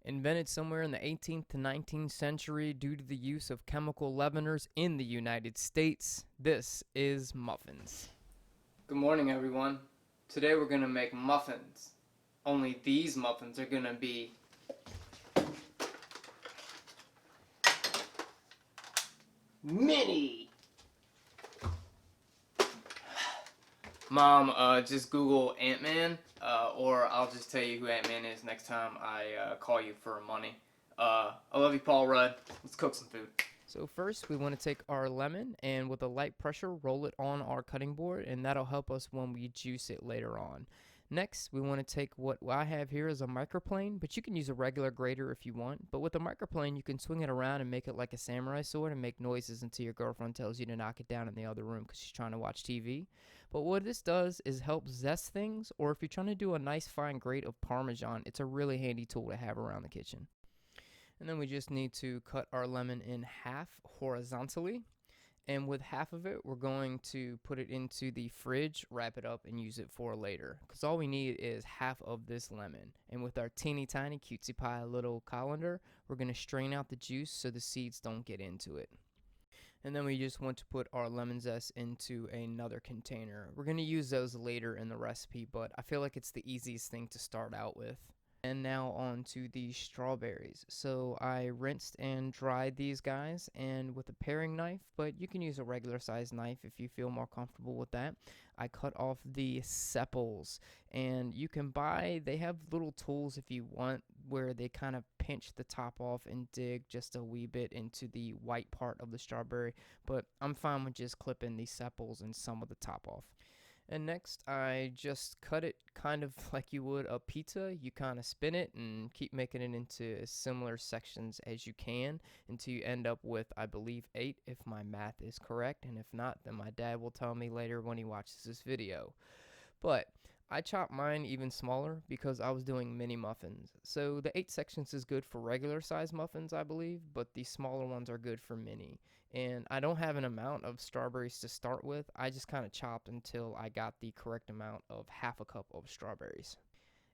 Invented somewhere in the 18th to 19th century due to the use of chemical leaveners in the United States, this is muffins. Good morning, everyone. Today we're gonna make muffins. Only these muffins are gonna be mini. Mom, just Google ANTMAN, or I'll just tell you who ANTMAN is next time I call you for money. I love you, Paul Rudd. Let's cook some food. So first, we want to take our lemon and with a light pressure, roll it on our cutting board, and that'll help us when we juice it later on. Next, we want to take what I have here is a microplane, but you can use a regular grater if you want. But with a microplane, you can swing it around and make it like a samurai sword and make noises until your girlfriend tells you to knock it down in the other room because she's trying to watch TV. But what this does is help zest things, or if you're trying to do a nice fine grate of Parmesan, it's a really handy tool to have around the kitchen. And then we just need to cut our lemon in half horizontally. And with half of it, we're going to put it into the fridge, wrap it up, and use it for later. Because all we need is half of this lemon. And with our teeny tiny cutesy pie little colander, we're going to strain out the juice so the seeds don't get into it. And then we just want to put our lemon zest into another container. We're going to use those later in the recipe, but I feel like it's the easiest thing to start out with. And now on to the strawberries. So I rinsed and dried these guys and with a paring knife, but you can use a regular size knife if you feel more comfortable with that. I cut off the sepals, and you can buy, they have little tools if you want where they kind of pinch the top off and dig just a wee bit into the white part of the strawberry, but I'm fine with just clipping the sepals and some of the top off. And next, I just cut it kind of like you would a pizza. You kind of spin it and keep making it into as similar sections as you can until you end up with, I believe, 8, if my math is correct. And if not, then my dad will tell me later when he watches this video. But I chopped mine even smaller because I was doing mini muffins. So the 8 sections is good for regular size muffins, I believe, but the smaller ones are good for mini. And I don't have an amount of strawberries to start with. I just kind of chopped until I got the correct amount of half a cup of strawberries.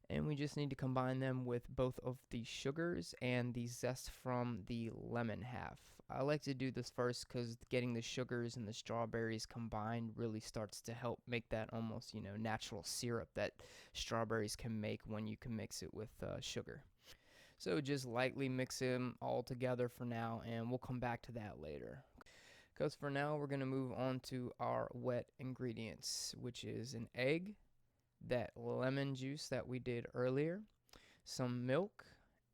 And we just need to combine them with both of the sugars and the zest from the lemon half. I like to do this first because getting the sugars and the strawberries combined really starts to help make that almost, natural syrup that strawberries can make when you can mix it with sugar. So just lightly mix them all together for now, and we'll come back to that later. Because for now, we're going to move on to our wet ingredients, which is an egg, that lemon juice that we did earlier, some milk,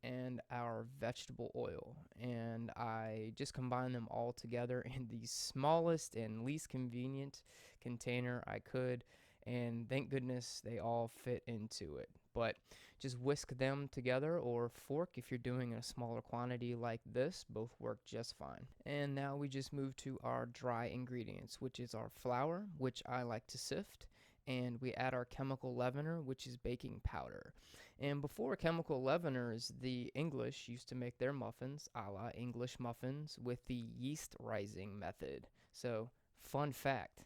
and our vegetable oil. And I just combined them all together in the smallest and least convenient container I could, and thank goodness they all fit into it. But just whisk them together, or fork if you're doing a smaller quantity like this. Both work just fine. And now we just move to our dry ingredients, which is our flour, which I like to sift, and we add our chemical leavener, which is baking powder. And before chemical leaveners, the English used to make their muffins a la English muffins with the yeast rising method. So, fun fact.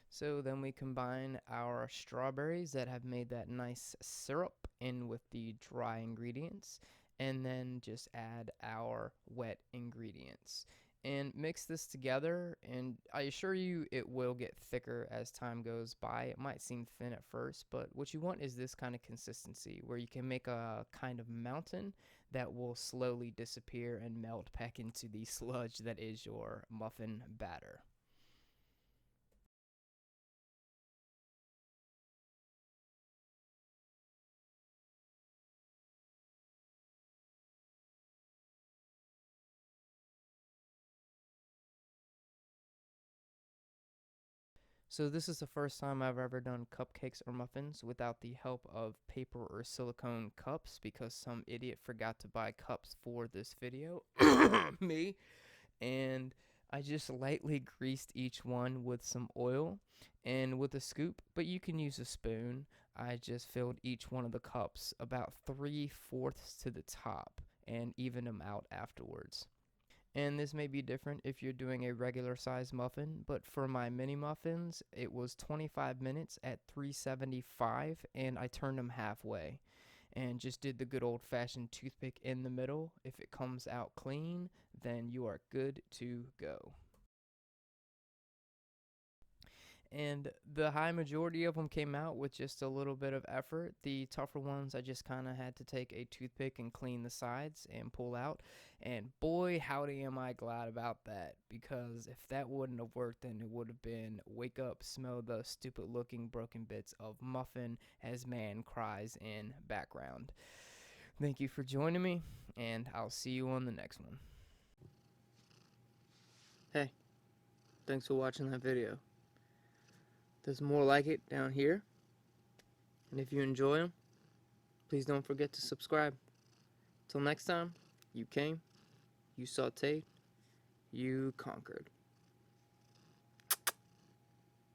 So then we combine our strawberries that have made that nice syrup in with the dry ingredients, and then just add our wet ingredients. And mix this together, and I assure you it will get thicker as time goes by. It might seem thin at first, but what you want is this kind of consistency where you can make a kind of mountain that will slowly disappear and melt back into the sludge that is your muffin batter. So this is the first time I've ever done cupcakes or muffins without the help of paper or silicone cups because some idiot forgot to buy cups for this video. Me. And I just lightly greased each one with some oil and with a scoop, but you can use a spoon. I just filled each one of the cups about 3/4 to the top and evened them out afterwards. And this may be different if you're doing a regular size muffin, but for my mini muffins, it was 25 minutes at 375, and I turned them halfway. and just did the good old-fashioned toothpick in the middle. If it comes out clean, then you are good to go. And the high majority of them came out with just a little bit of effort. The tougher ones, I just kind of had to take a toothpick and clean the sides and pull out. And boy, howdy am I glad about that, because if that wouldn't have worked, then it would have been wake up, smell the stupid looking broken bits of muffin as man cries in background. Thank you for joining me, and I'll see you on the next one. Hey, thanks for watching that video. There's more like it down here, and if you enjoy them, please don't forget to subscribe. Till next time, you came, you sauteed, you conquered.